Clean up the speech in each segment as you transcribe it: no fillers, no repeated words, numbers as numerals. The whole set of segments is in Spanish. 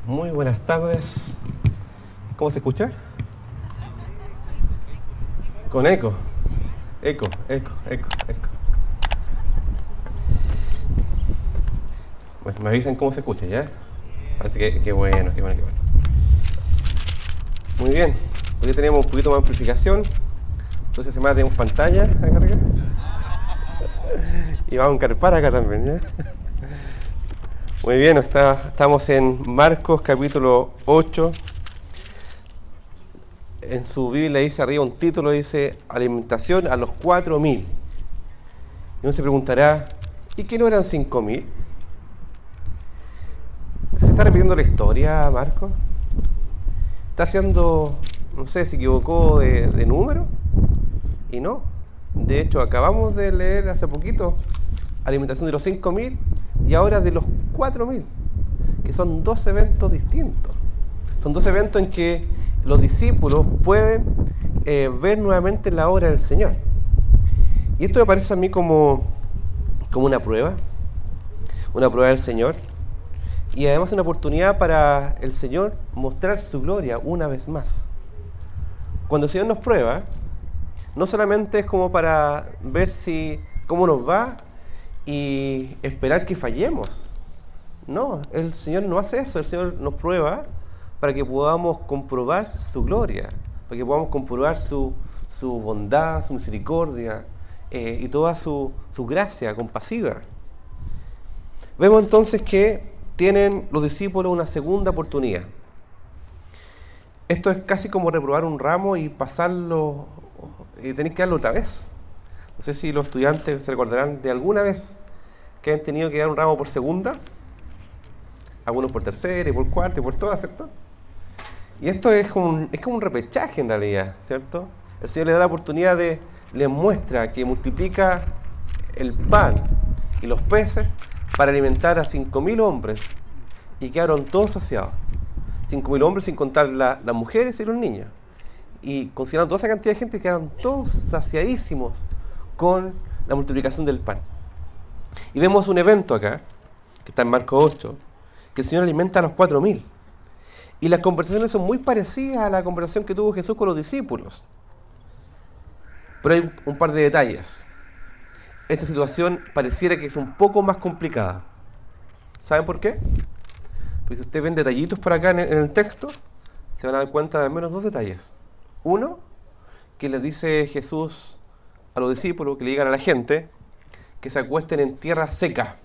Muy buenas tardes. ¿Cómo se escucha? Con eco. Eco. Bueno, me avisan cómo se escucha, ¿ya? Parece que bueno, qué bueno. Muy bien. Hoy tenemos un poquito más de amplificación. Entonces además tenemos pantalla acá arriba. Y vamos a encarpar acá también, ¿ya? Muy bien, estamos en Marcos capítulo 8. En su Biblia dice arriba un título, dice alimentación a los 4.000. Y uno se preguntará, ¿y qué no eran 5.000? ¿Se está repitiendo la historia, Marcos? ¿Está haciendo, no sé, se equivocó de número? Y no. De hecho, acabamos de leer hace poquito alimentación de los 5.000 y ahora de los 4.000, que son dos eventos distintos. Son dos eventos en que los discípulos pueden ver nuevamente la obra del Señor. Y esto me parece a mí como una prueba del Señor, y además una oportunidad para el Señor mostrar su gloria una vez más. Cuando el Señor nos prueba, no solamente es como para ver cómo nos va y esperar que fallemos. No, el Señor no hace eso. El Señor nos prueba para que podamos comprobar su gloria, para que podamos comprobar su bondad, su misericordia y toda su gracia compasiva. Vemos entonces que tienen los discípulos una segunda oportunidad. Esto es casi como reprobar un ramo y pasarlo y tener que darlo otra vez. No sé si los estudiantes se recordarán de alguna vez que han tenido que dar un ramo por segunda, algunos por tercera y por cuarta y por todas, ¿cierto? Y esto es como un repechaje en realidad, ¿cierto? El Señor le da la oportunidad les muestra que multiplica el pan y los peces para alimentar a 5.000 hombres y quedaron todos saciados. 5.000 hombres sin contar las mujeres y los niños. Y considerando toda esa cantidad de gente, quedaron todos saciadísimos con la multiplicación del pan. Y vemos un evento acá, que está en Marcos 8, que el Señor alimenta a los 4.000. Y las conversaciones son muy parecidas a la conversación que tuvo Jesús con los discípulos. Pero hay un par de detalles. Esta situación pareciera que es un poco más complicada. ¿Saben por qué? Porque si ustedes ven detallitos por acá en el texto, se van a dar cuenta de al menos dos detalles. Uno, que les dice Jesús a los discípulos, que le digan a la gente, que se acuesten en tierra seca.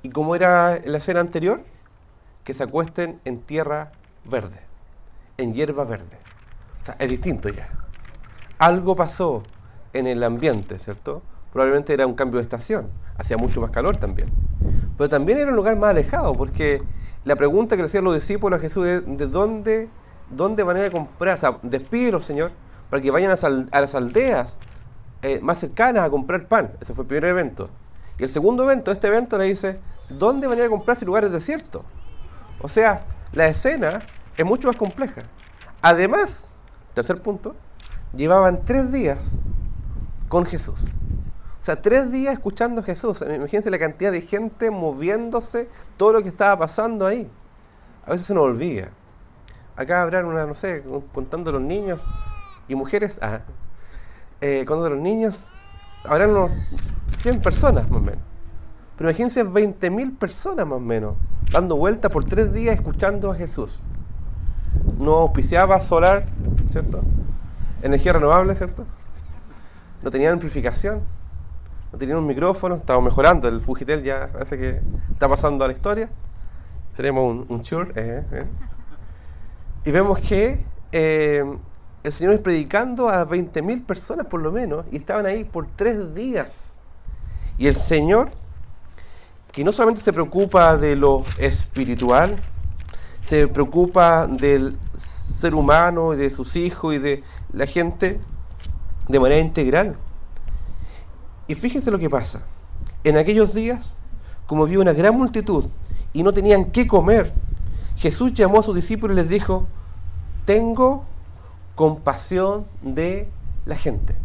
¿Y cómo era en la escena anterior? Que se acuesten en tierra verde, en hierba verde. O sea, es distinto ya. Algo pasó en el ambiente, ¿cierto? Probablemente era un cambio de estación, hacía mucho más calor también. Pero también era un lugar más alejado, porque la pregunta que le hacían los discípulos a Jesús es ¿de dónde van a ir a comprar? O sea, despídelos, Señor, para que vayan a las aldeas más cercanas a comprar pan. Ese fue el primer evento. Y el segundo evento, este evento le dice, ¿dónde van a ir a comprar si el lugar es desierto? O sea, la escena es mucho más compleja. Además, tercer punto, llevaban 3 días con Jesús. O sea, 3 días escuchando a Jesús. Imagínense la cantidad de gente moviéndose, todo lo que estaba pasando ahí. A veces se nos olvida. Acá habrán no sé, contando los niños y mujeres, contando los niños, habrán unos 100 personas más o menos. Pero imagínense 20.000 personas más o menos, dando vuelta por 3 días escuchando a Jesús. No auspiciaba solar, ¿cierto? Energía renovable, ¿cierto? No tenían amplificación, no tenían un micrófono, estamos mejorando, el Fujitel ya parece que está pasando a la historia. Tenemos un Shure, y vemos que el Señor es predicando a 20.000 personas por lo menos, y estaban ahí por 3 días. Y el Señor, que no solamente se preocupa de lo espiritual, se preocupa del ser humano y de sus hijos y de la gente de manera integral. Y fíjense lo que pasa. En aquellos días, como vio una gran multitud y no tenían qué comer, Jesús llamó a sus discípulos y les dijo, tengo compasión de la gente.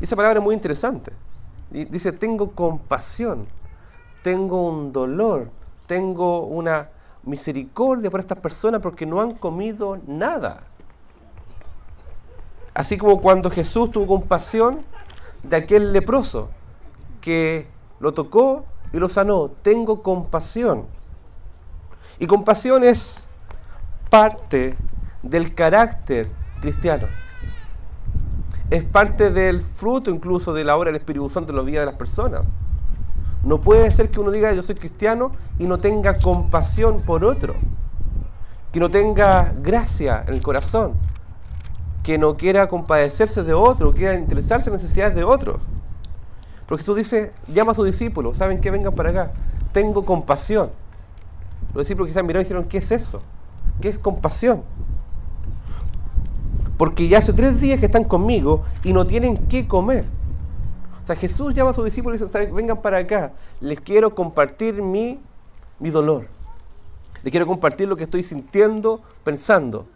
Y esa palabra es muy interesante. Dice, tengo compasión, tengo un dolor, tengo una misericordia por estas personas porque no han comido nada. Así como cuando Jesús tuvo compasión de aquel leproso que lo tocó y lo sanó. Tengo compasión. Y compasión es parte del carácter cristiano. Es parte del fruto incluso de la obra del Espíritu Santo en la vida de las personas. No puede ser que uno diga yo soy cristiano y no tenga compasión por otro. Que no tenga gracia en el corazón. Que no quiera compadecerse de otro, quiera interesarse en las necesidades de otros. Porque Jesús dice, llama a sus discípulos, ¿saben qué? Vengan para acá. Tengo compasión. Los discípulos quizás miraron y dijeron, ¿qué es eso? ¿Qué es compasión? Porque ya hace 3 días que están conmigo y no tienen qué comer. O sea, Jesús llama a sus discípulos y dice, ¿saben? Vengan para acá. Les quiero compartir mi dolor. Les quiero compartir lo que estoy sintiendo, pensando.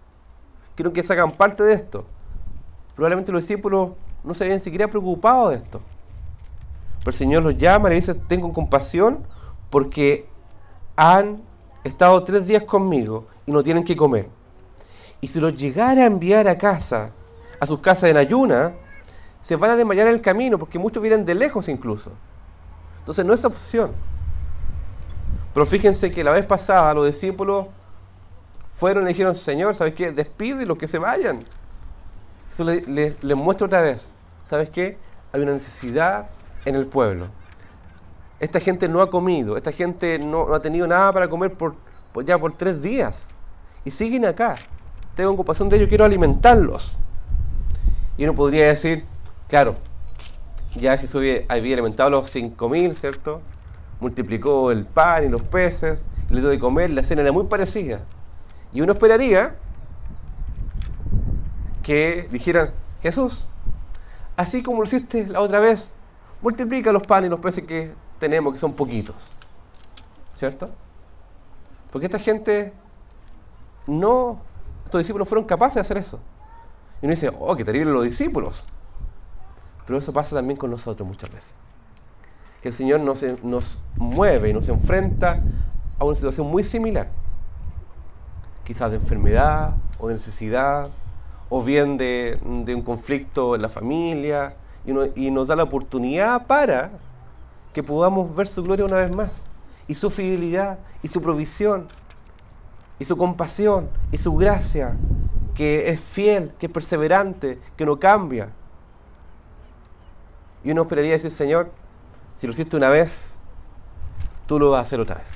Quiero que se hagan parte de esto. Probablemente los discípulos no se habían siquiera preocupado de esto. Pero el Señor los llama y le dice, tengo compasión porque han estado 3 días conmigo y no tienen que comer. Y si los llegara a enviar a casa, a sus casas en ayuna, se van a desmayar en el camino porque muchos vienen de lejos incluso. Entonces no es opción. Pero fíjense que la vez pasada los discípulos fueron y le dijeron, Señor, ¿sabes qué? Despídelos, que se vayan. Eso les muestra otra vez. ¿Sabes qué? Hay una necesidad en el pueblo. Esta gente no ha comido, esta gente no ha tenido nada para comer por 3 días. Y siguen acá. Tengo compasión de ellos, quiero alimentarlos. Y uno podría decir, claro, ya Jesús había alimentado a los 5.000, ¿cierto? Multiplicó el pan y los peces, y les dio de comer, la cena era muy parecida. Y uno esperaría que dijeran, Jesús, así como lo hiciste la otra vez, multiplica los panes y los peces que tenemos, que son poquitos. ¿Cierto? Porque esta gente estos discípulos fueron capaces de hacer eso. Y uno dice, oh, qué terrible los discípulos. Pero eso pasa también con nosotros muchas veces. Que el Señor nos mueve y nos enfrenta a una situación muy similar. Quizás de enfermedad o de necesidad, o bien de un conflicto en la familia, y nos da la oportunidad para que podamos ver su gloria una vez más, y su fidelidad, y su provisión, y su compasión, y su gracia, que es fiel, que es perseverante, que no cambia. Y uno esperaría decir, Señor, si lo hiciste una vez, tú lo vas a hacer otra vez.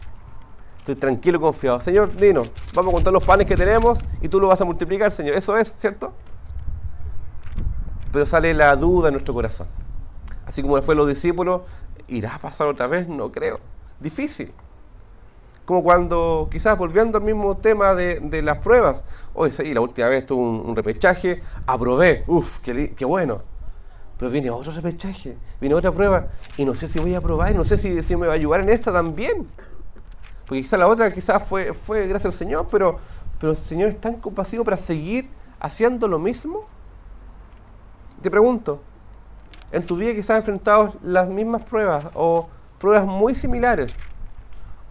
Estoy tranquilo y confiado. Señor, dinos, vamos a contar los panes que tenemos y tú lo vas a multiplicar, Señor. Eso es, ¿cierto? Pero sale la duda en nuestro corazón. Así como fue los discípulos, ¿irá a pasar otra vez? No creo. Difícil. Como cuando, quizás volviendo al mismo tema de las pruebas. Oye, sí, la última vez tuve un repechaje, aprobé. Uf, qué bueno. Pero viene otro repechaje, viene otra prueba. Y no sé si voy a aprobar, no sé si me va a ayudar en esta también. Porque quizás la otra fue gracias al Señor, pero el Señor es tan compasivo para seguir haciendo lo mismo. Te pregunto, en tu vida quizás has enfrentado las mismas pruebas o pruebas muy similares,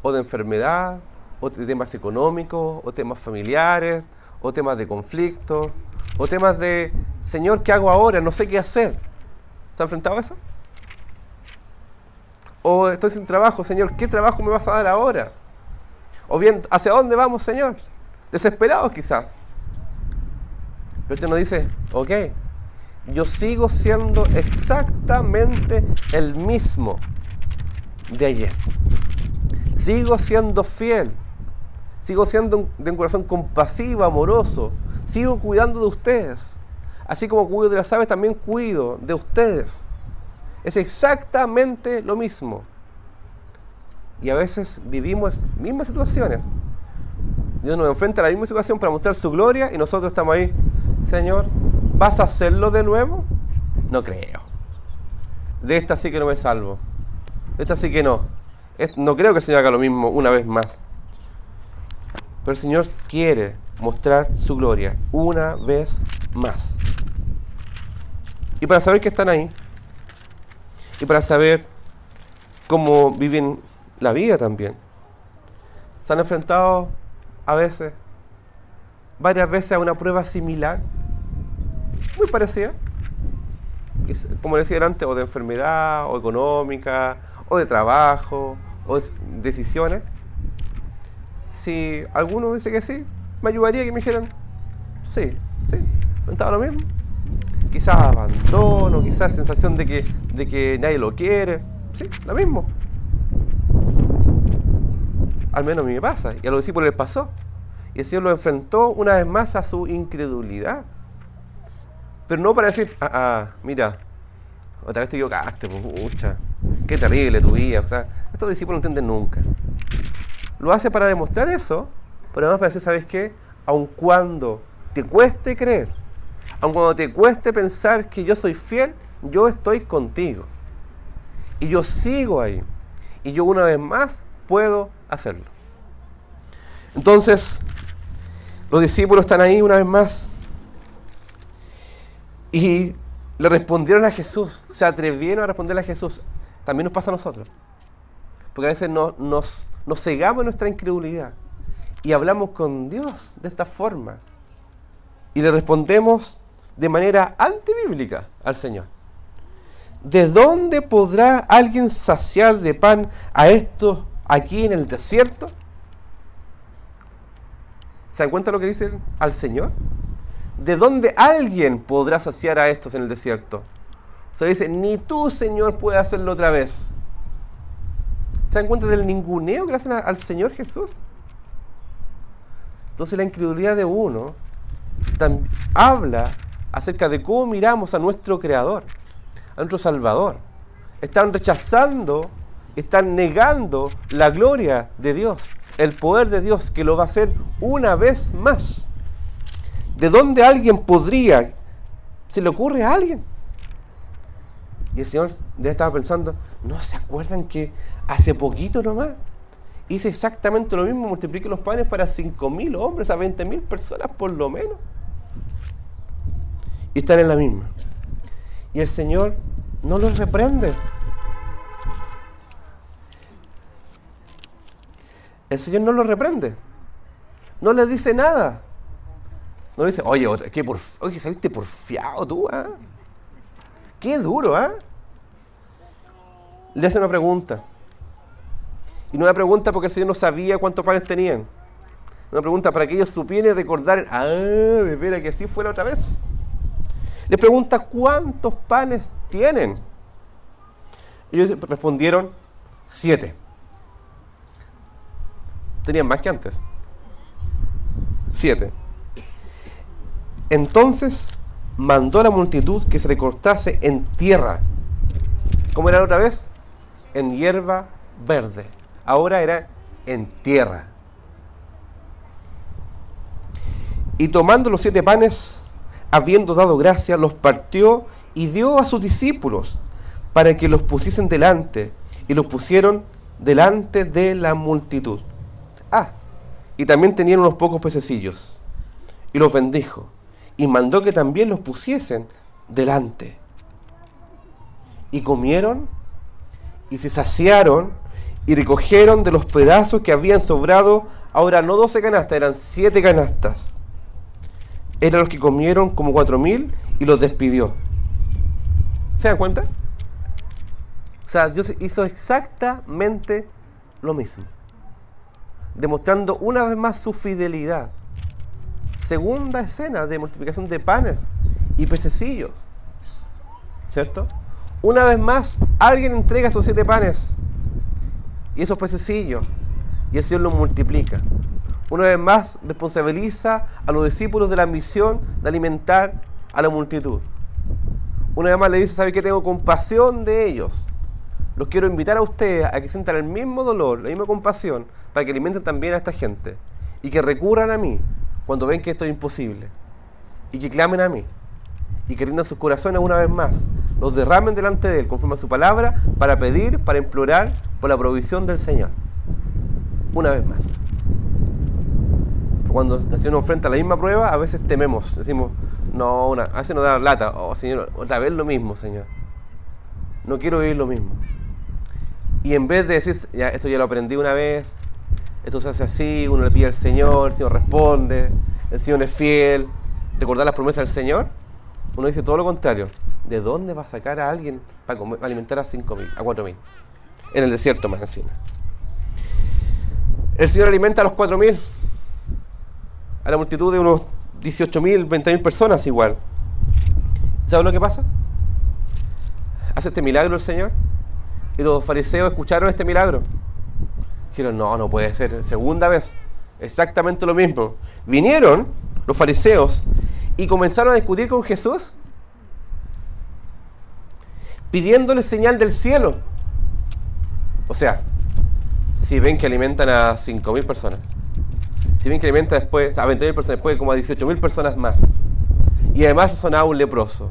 o de enfermedad, o de temas económicos, o temas familiares, o temas de conflicto, o temas de, Señor, ¿qué hago ahora? No sé qué hacer. ¿Se ha enfrentado a eso? O estoy sin trabajo, Señor, ¿qué trabajo me vas a dar ahora? O bien, ¿hacia dónde vamos, Señor? Desesperados quizás. Pero el Señor nos dice, ok, yo sigo siendo exactamente el mismo de ayer. Sigo siendo fiel. Sigo siendo de un corazón compasivo, amoroso. Sigo cuidando de ustedes. Así como cuido de las aves, también cuido de ustedes. Es exactamente lo mismo. Y a veces vivimos mismas situaciones. Dios nos enfrenta a la misma situación para mostrar su gloria y nosotros estamos ahí. Señor, ¿vas a hacerlo de nuevo? No creo. De esta sí que no me salvo. De esta sí que no. No creo que el Señor haga lo mismo una vez más. Pero el Señor quiere mostrar su gloria una vez más. Y para saber que están ahí, y para saber cómo viven la vida también, ¿Se han enfrentado a veces, varias veces, a una prueba similar? Muy parecida. Como decía antes, o de enfermedad, o económica, o de trabajo, o de decisiones. Si alguno dice que sí, me ayudaría que me dijeran, sí, enfrentaba lo mismo. Quizás abandono, quizás sensación de que nadie lo quiere. Sí, lo mismo. Al menos a mí me pasa, y a los discípulos les pasó. Y el Señor los enfrentó una vez más a su incredulidad. Pero no para decir, mira, otra vez te equivocaste, pucha, qué terrible tu vida. O sea, estos discípulos no entienden nunca. Lo hace para demostrar eso, pero además para decir, ¿sabes qué? Aun cuando te cueste creer, aun cuando te cueste pensar que yo soy fiel, yo estoy contigo. Y yo sigo ahí. Y yo una vez más puedo hacerlo. Entonces, los discípulos están ahí una vez más. Y le respondieron a Jesús. Se atrevieron a responderle a Jesús. También nos pasa a nosotros. Porque a veces nos cegamos en nuestra incredulidad. Y hablamos con Dios de esta forma. Y le respondemos de manera antibíblica al Señor. ¿De dónde podrá alguien saciar de pan a estos aquí en el desierto? ¿Se dan cuenta lo que dice al Señor? ¿De dónde alguien podrá saciar a estos en el desierto? O sea, dice, ni tú, Señor, puedes hacerlo otra vez. ¿Se dan cuenta del ninguneo que le hacen al Señor Jesús? Entonces la incredulidad de uno habla acerca de cómo miramos a nuestro Creador, a nuestro Salvador. Están rechazando, están negando la gloria de Dios, el poder de Dios, que lo va a hacer una vez más. ¿De dónde alguien podría? ¿Se le ocurre a alguien? Y el Señor ya estaba pensando, ¿no se acuerdan que hace poquito nomás hice exactamente lo mismo? Multipliqué los panes para 5.000 hombres, a 20.000 personas por lo menos. Y están en la misma. Y el Señor no los reprende. El Señor no los reprende. No les dice nada. No le dice, oye, saliste porfiado tú, ¿ah? Qué duro, ¿ah? Le hace una pregunta. Y no una pregunta porque el Señor no sabía cuántos panes tenían. Una pregunta para que ellos supieran y recordaran, de veras que así fue la otra vez. Le pregunta, ¿cuántos panes tienen? Ellos respondieron, 7. Tenían más que antes. 7. Entonces mandó a la multitud que se recortase en tierra. ¿Cómo era la otra vez? En hierba verde. Ahora era en tierra. Y tomando los 7 panes, habiendo dado gracia, los partió y dio a sus discípulos para que los pusiesen delante, y los pusieron delante de la multitud. Y también tenían unos pocos pececillos, y los bendijo, y mandó que también los pusiesen delante. Y comieron, y se saciaron, y recogieron de los pedazos que habían sobrado, ahora no 12 canastas, eran 7 canastas. Eran los que comieron como 4.000, y los despidió. ¿Se dan cuenta? O sea, Dios hizo exactamente lo mismo, demostrando una vez más su fidelidad. Segunda escena de multiplicación de panes y pececillos, ¿cierto? Una vez más, alguien entrega esos 7 panes y esos pececillos, y el Señor los multiplica. Una vez más, responsabiliza a los discípulos de la misión de alimentar a la multitud. Una vez más le dice, ¿sabe qué? Tengo compasión de ellos. Los quiero invitar a ustedes a que sientan el mismo dolor, la misma compasión, para que alimenten también a esta gente. Y que recurran a mí cuando ven que esto es imposible. Y que clamen a mí. Y que rindan sus corazones una vez más. Los derramen delante de Él, conforme a su palabra, para pedir, para implorar por la provisión del Señor. Una vez más. Cuando el Señor nos enfrenta a la misma prueba, a veces tememos. Decimos, no, a veces nos da lata. Oh, Señor, otra vez lo mismo, Señor. No quiero vivir lo mismo. Y en vez de decir, ya, esto ya lo aprendí una vez, Esto se hace así, uno le pide al Señor, el Señor responde, el Señor es fiel. Recordar las promesas del Señor, uno dice todo lo contrario. ¿De dónde va a sacar a alguien para alimentar a 5.000, a 4.000? En el desierto más encima. El Señor alimenta a los 4.000, a la multitud de unos 18.000, 20.000 personas igual. ¿Sabes lo que pasa? Hace este milagro el Señor y los fariseos escucharon este milagro. Dijeron, no puede ser, segunda vez, exactamente lo mismo. Vinieron los fariseos y comenzaron a discutir con Jesús, pidiéndole señal del cielo. O sea, si ven que alimentan a 5.000 personas, si ven que alimentan después a 20.000 personas, después como a 18.000 personas más, y además sanó a un leproso,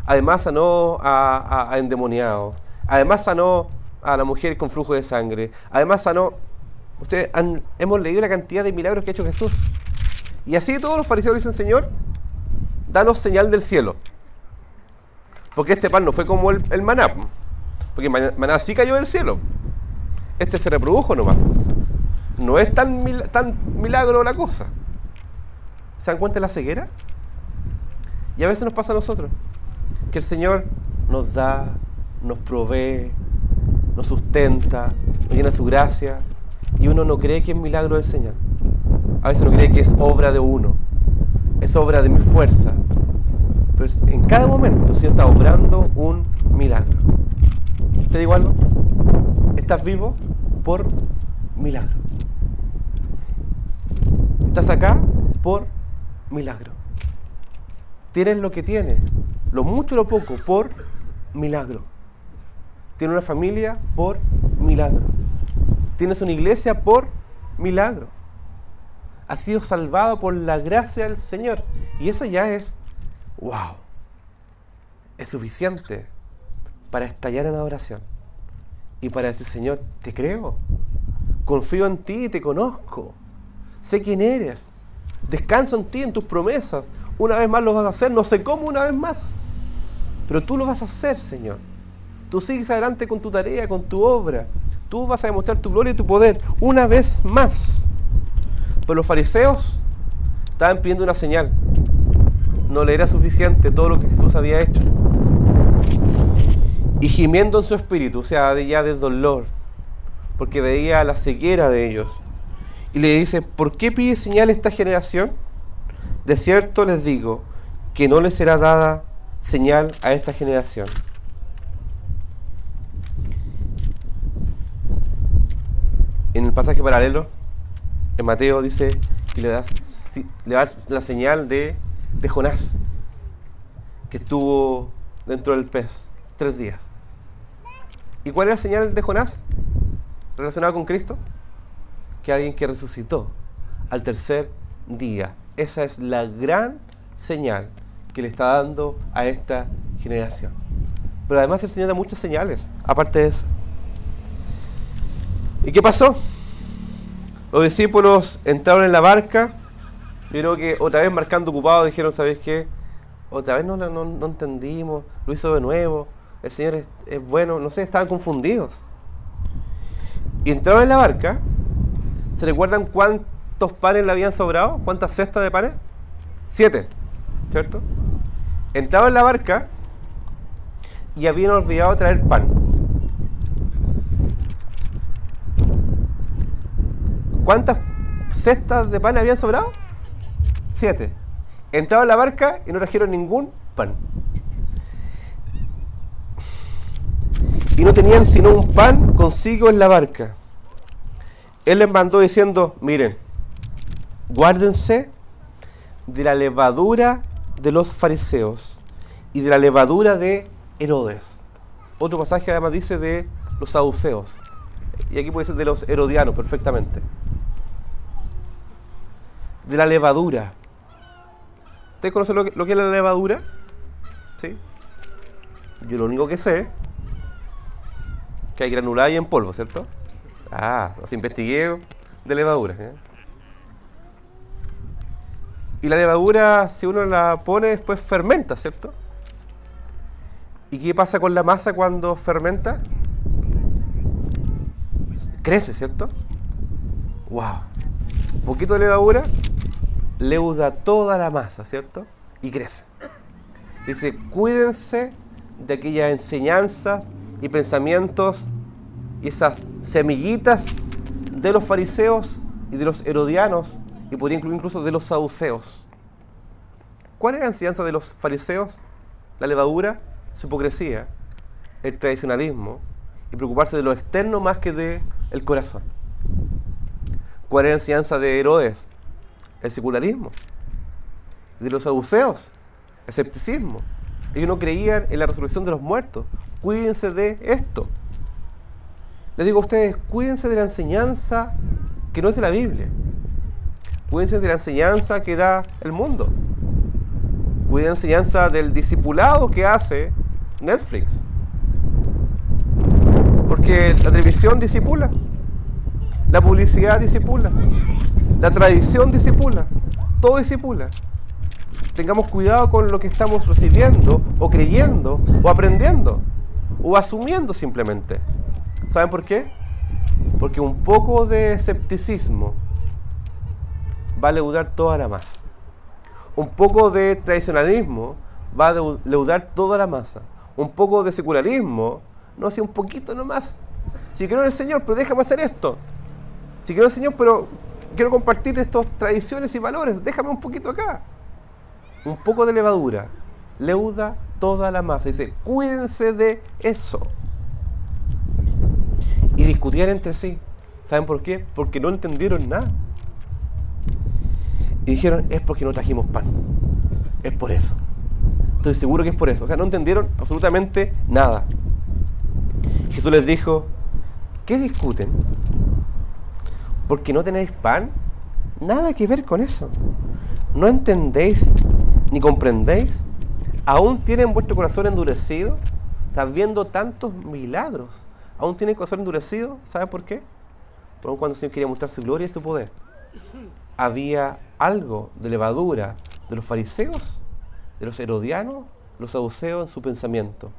además sanó a endemoniados, además sanó a la mujer con flujo de sangre, además sanó... hemos leído la cantidad de milagros que ha hecho Jesús. Y así todos los fariseos dicen, Señor, danos señal del cielo. Porque este pan no fue como el maná. Porque el maná sí cayó del cielo. Este se reprodujo nomás. No es tan milagro la cosa. ¿Se dan cuenta de la ceguera? Y a veces nos pasa a nosotros que el Señor nos da, nos provee, nos sustenta, nos llena su gracia, y uno no cree que es milagro del Señor. A veces uno cree que es obra de uno, es obra de mi fuerza. Pero en cada momento el Señor está obrando un milagro. ¿Te digo algo? Estás vivo por milagro. Estás acá por milagro. Tienes lo que tienes, lo mucho o lo poco, por milagro. Tienes una familia por milagro. Tienes una iglesia por milagro. Has sido salvado por la gracia del Señor. Y eso ya es, wow, es suficiente para estallar en adoración. Y para decir, Señor, te creo. Confío en ti, te conozco. Sé quién eres. Descanso en ti, en tus promesas. Una vez más lo vas a hacer. No sé cómo una vez más. Pero tú lo vas a hacer, Señor. Tú sigues adelante con tu tarea, con tu obra. Tú vas a demostrar tu gloria y tu poder una vez más. Pero los fariseos estaban pidiendo una señal. No le era suficiente todo lo que Jesús había hecho. Y gimiendo en su espíritu, o sea, ya de dolor, porque veía la ceguera de ellos. Y le dice, ¿por qué pide señal esta generación? De cierto les digo, que no les será dada señal a esta generación. En el pasaje paralelo, en Mateo dice que le da la señal de Jonás, que estuvo dentro del pez 3 días. ¿Y cuál es la señal de Jonás relacionada con Cristo? Que alguien que resucitó al 3er día. Esa es la gran señal que le está dando a esta generación. Pero además el Señor da muchas señales, aparte de eso. ¿Y qué pasó? Los discípulos entraron en la barca. Yo creo que otra vez marcando ocupado dijeron, ¿sabes qué? Otra vez no entendimos, lo hizo de nuevo, el Señor es bueno, no sé, estaban confundidos. Y entraron en la barca. ¿Se recuerdan cuántos panes le habían sobrado? ¿Cuántas cestas de panes? 7, ¿cierto? Entraron en la barca y habían olvidado traer pan. ¿Cuántas cestas de pan habían sobrado? 7. Entraron en la barca y no trajeron ningún pan. Y no tenían sino un pan consigo en la barca. Él les mandó diciendo, miren, guárdense de la levadura de los fariseos y de la levadura de Herodes. Otro pasaje además dice de los saduceos. Y aquí puede ser de los herodianos perfectamente. De la levadura. ¿Ustedes conocen lo que es la levadura? ¿Sí? Yo lo único que sé que hay granulada y en polvo, ¿cierto? Los investigué de levadura. Y la levadura, si uno la pone, después fermenta, ¿cierto? ¿Y qué pasa con la masa cuando fermenta? Crece, ¿cierto? ¡Wow! Un poquito de levadura leuda toda la masa, ¿cierto? Y crece. Dice, cuídense de aquellas enseñanzas y pensamientos y esas semillitas de los fariseos y de los herodianos, y podría incluir incluso de los saduceos. ¿Cuál era la enseñanza de los fariseos? La levadura, su hipocresía, el tradicionalismo y preocuparse de lo externo más que del corazón. ¿Cuál era la enseñanza de Herodes? El secularismo. De los saduceos, el escepticismo. Ellos no creían en la resurrección de los muertos. Cuídense de esto. Les digo a ustedes, cuídense de la enseñanza que no es de la Biblia. Cuídense de la enseñanza que da el mundo. Cuídense de la enseñanza del discipulado que hace Netflix. Porque la televisión discipula, la publicidad discipula, la tradición discipula, todo discipula. Tengamos cuidado con lo que estamos recibiendo, o creyendo, o aprendiendo, o asumiendo simplemente. ¿Saben por qué? Porque un poco de escepticismo va a leudar toda la masa. Un poco de tradicionalismo va a leudar toda la masa. Un poco de secularismo, no, si un poquito nomás. Si quiero el Señor, pero déjame hacer esto. Si quiero el Señor, pero quiero compartir estas tradiciones y valores, déjame un poquito acá. Un poco de levadura leuda toda la masa. Dice, cuídense de eso. Y discutían entre sí. ¿Saben por qué? Porque no entendieron nada. Y dijeron, es porque no trajimos pan. Es por eso. Estoy seguro que es por eso. O sea, no entendieron absolutamente nada. Jesús les dijo, ¿qué discuten? ¿Porque no tenéis pan? Nada que ver con eso. ¿No entendéis ni comprendéis? ¿Aún tienen vuestro corazón endurecido? ¿Estás viendo tantos milagros? ¿Aún tienen el corazón endurecido? ¿Saben por qué? Porque cuando el Señor quería mostrar su gloria y su poder, había algo de levadura de los fariseos, de los herodianos, los saduceos en su pensamiento,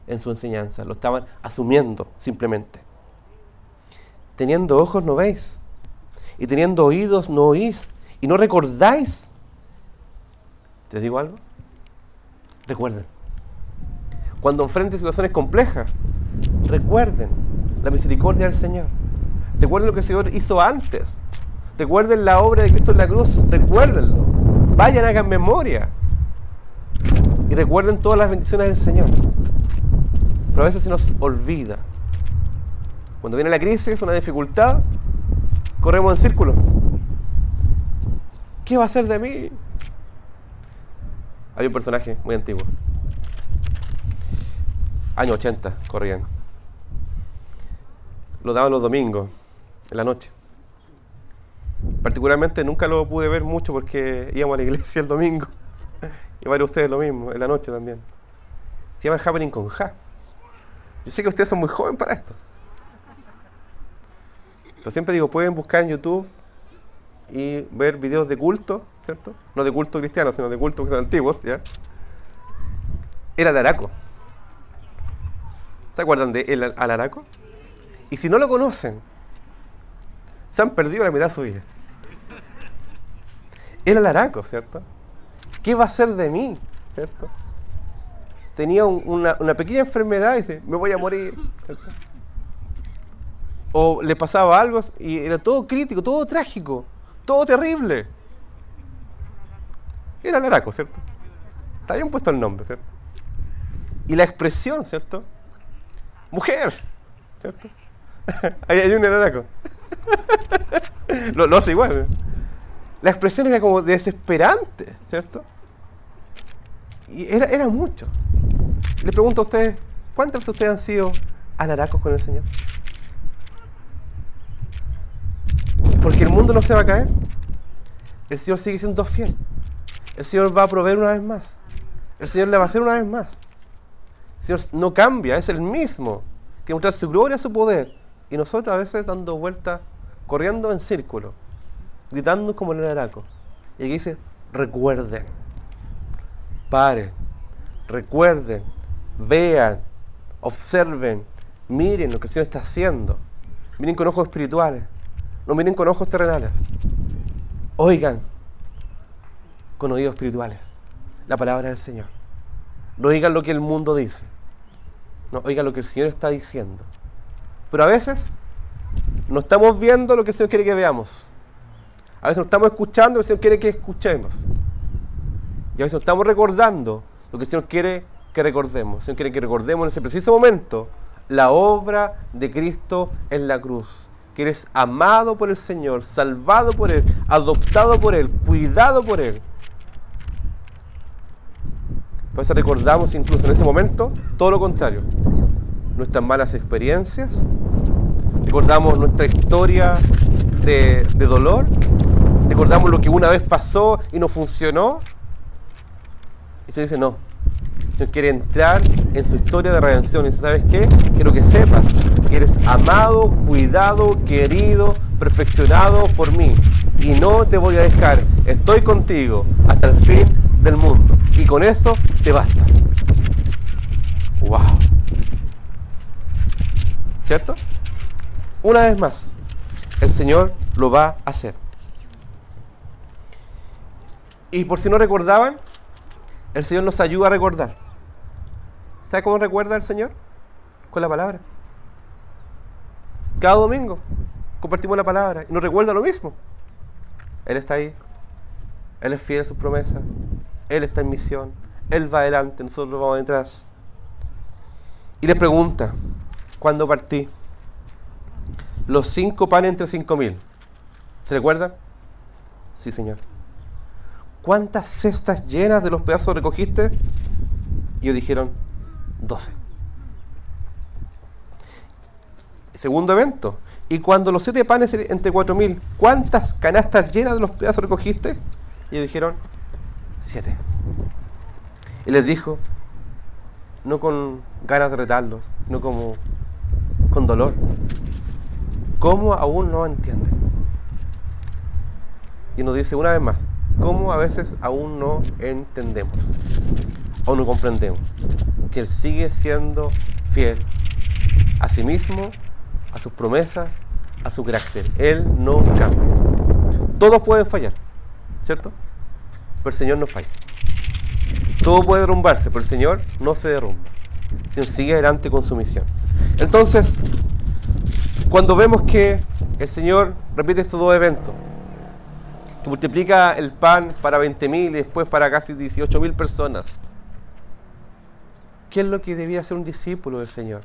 en su enseñanza. Lo estaban asumiendo simplemente. Teniendo ojos no veis, y teniendo oídos no oís, y no recordáis. ¿Les digo algo? Recuerden. Cuando enfrenten situaciones complejas, recuerden la misericordia del Señor. Recuerden lo que el Señor hizo antes. Recuerden la obra de Cristo en la cruz. Recuérdenlo. Vayan, hagan memoria. Y recuerden todas las bendiciones del Señor. Pero a veces se nos olvida. Cuando viene la crisis, una dificultad, corremos en círculo. ¿Qué va a hacer de mí? Hay un personaje muy antiguo. Años 80, corrían. Lo daban los domingos, en la noche. Particularmente nunca lo pude ver mucho porque íbamos a la iglesia el domingo. Y varios de ustedes lo mismo, en la noche también. Se llama Happening con Ja. Yo sé que ustedes son muy jóvenes para esto. Pero siempre digo, pueden buscar en YouTube y ver videos de culto, ¿cierto? No de culto cristiano, sino de culto que son antiguos, ¿ya? Era Alaraco. ¿Se acuerdan de el Alaraco? Y si no lo conocen, se han perdido la mitad de su vida. El Alaraco, ¿cierto? ¿Qué va a hacer de mí? ¿Cierto? Tenía una pequeña enfermedad y dice, me voy a morir, ¿cierto? O le pasaba algo y era todo crítico, todo trágico, todo terrible. Era Alaraco, ¿cierto? Está bien puesto el nombre, ¿cierto? Y la expresión, ¿cierto? Mujer, ¿cierto? Hay un Alaraco. Lo hace igual, ¿eh? La expresión era como desesperante, ¿cierto? Y era mucho. Les pregunto a ustedes, ¿cuántas veces ustedes han sido alaracos con el Señor? Porque el mundo no se va a caer. El Señor sigue siendo fiel. El Señor va a proveer una vez más. El Señor le va a hacer una vez más. El Señor no cambia, es el mismo. Que mostrar su gloria, su poder. Y nosotros a veces dando vueltas, corriendo en círculo, gritando como el alaraco. Y aquí dice, recuerden, paren, recuerden, vean, observen, miren lo que el Señor está haciendo. Miren con ojos espirituales. No miren con ojos terrenales. Oigan con oídos espirituales la palabra del Señor. No oigan lo que el mundo dice. No, oigan lo que el Señor está diciendo. Pero a veces no estamos viendo lo que el Señor quiere que veamos. A veces no estamos escuchando lo que el Señor quiere que escuchemos. Y a veces no estamos recordando lo que el Señor quiere que recordemos. El Señor quiere que recordemos en ese preciso momento la obra de Cristo en la cruz. Que eres amado por el Señor, salvado por Él, adoptado por Él, cuidado por Él. Por eso recordamos incluso en ese momento todo lo contrario. Nuestras malas experiencias, recordamos nuestra historia de dolor, recordamos lo que una vez pasó y no funcionó. Y se dice no. El Señor quiere entrar en su historia de redención. Y dice, ¿sabes qué? Quiero que sepas que eres amado, cuidado, querido, perfeccionado por mí. Y no te voy a dejar. Estoy contigo hasta el fin del mundo. Y con eso te basta. ¡Wow! ¿Cierto? Una vez más, el Señor lo va a hacer. Y por si no recordaban, el Señor nos ayuda a recordar. ¿Sabe cómo recuerda el Señor? Con la palabra. Cada domingo compartimos la palabra y nos recuerda lo mismo. Él está ahí. Él es fiel a sus promesas. Él está en misión. Él va adelante, nosotros vamos detrás. Y le pregunta, ¿cuándo partí? Los 5 panes entre 5.000. ¿Se recuerdan? Sí, Señor. ¿Cuántas cestas llenas de los pedazos recogiste? Y ellos dijeron, 12. Segundo evento. Y cuando los 7 panes entre 4.000, ¿cuántas canastas llenas de los pedazos recogiste? Y ellos dijeron, 7. Y les dijo, no con ganas de retarlos, sino como con dolor. ¿Cómo aún no entienden? Y nos dice una vez más, ¿cómo a veces aún no entendemos o no comprendemos que Él sigue siendo fiel a sí mismo, a sus promesas, a su carácter? Él no cambia. Todos pueden fallar, ¿cierto? Pero el Señor no falla. Todo puede derrumbarse, pero el Señor no se derrumba. El Señor sigue adelante con su misión. Entonces, cuando vemos que el Señor repite estos dos eventos, que multiplica el pan para 20.000 y después para casi 18.000 personas, ¿qué es lo que debía hacer un discípulo del Señor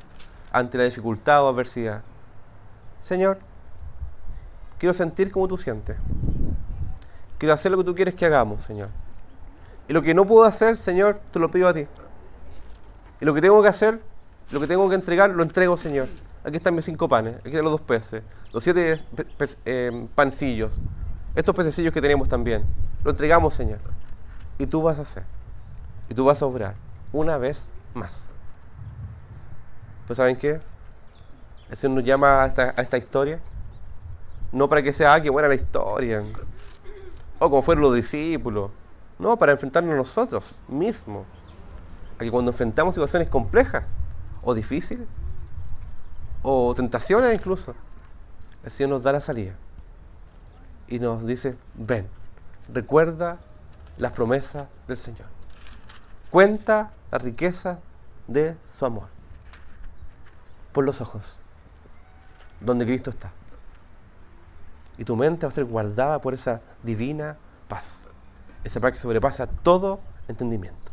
ante la dificultad o adversidad? Señor, quiero sentir como tú sientes. Quiero hacer lo que tú quieres que hagamos, Señor. Y lo que no puedo hacer, Señor, te lo pido a ti. Y lo que tengo que hacer, lo que tengo que entregar, lo entrego, Señor. Aquí están mis 5 panes, aquí están los 2 peces, los 7 pancillos, estos pececillos que tenemos también. Lo entregamos, Señor. Y tú vas a hacer. Y tú vas a obrar una vez más. Pues ¿saben qué? El Señor nos llama a esta historia. No para que sea, qué buena la historia. O como fueron los discípulos. No, para enfrentarnos nosotros mismos. A que cuando enfrentamos situaciones complejas o difíciles, o tentaciones incluso, el Señor nos da la salida. Y nos dice, ven, recuerda las promesas del Señor. Cuenta la riqueza de su amor. Por los ojos, donde Cristo está. Y tu mente va a ser guardada por esa divina paz. Esa paz que sobrepasa todo entendimiento.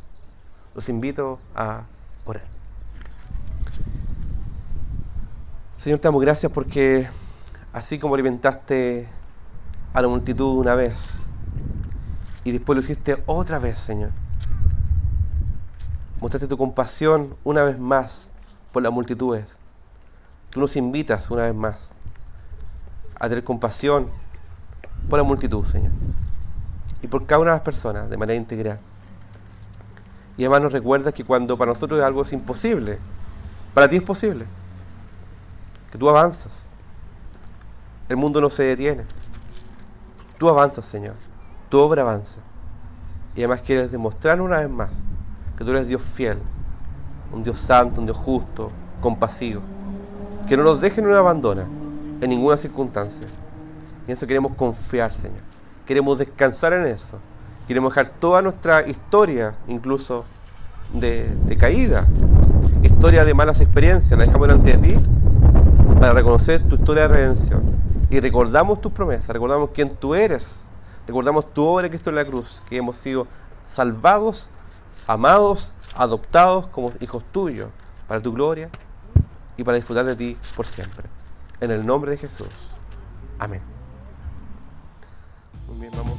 Los invito a orar. Señor, te damos gracias porque así como alimentaste a la multitud una vez y después lo hiciste otra vez, Señor. Mostraste tu compasión una vez más por las multitudes. Tú nos invitas una vez más a tener compasión por la multitud, Señor. Y por cada una de las personas de manera integral. Y además nos recuerdas que cuando para nosotros algo es imposible, para ti es posible. Que tú avanzas. El mundo no se detiene. Tú avanzas, Señor. Tu obra avanza. Y además quieres demostrar una vez más que tú eres Dios fiel, un Dios santo, un Dios justo, compasivo, que no nos deje ni nos abandona en ninguna circunstancia. Y en eso queremos confiar, Señor. Queremos descansar en eso. Queremos dejar toda nuestra historia, incluso de caída, historia de malas experiencias, la dejamos delante de ti para reconocer tu historia de redención. Y recordamos tus promesas, recordamos quién tú eres, recordamos tu obra de Cristo en la cruz, que hemos sido salvados, amados, adoptados como hijos tuyos, para tu gloria y para disfrutar de ti por siempre. En el nombre de Jesús. Amén. Muy bien, vamos.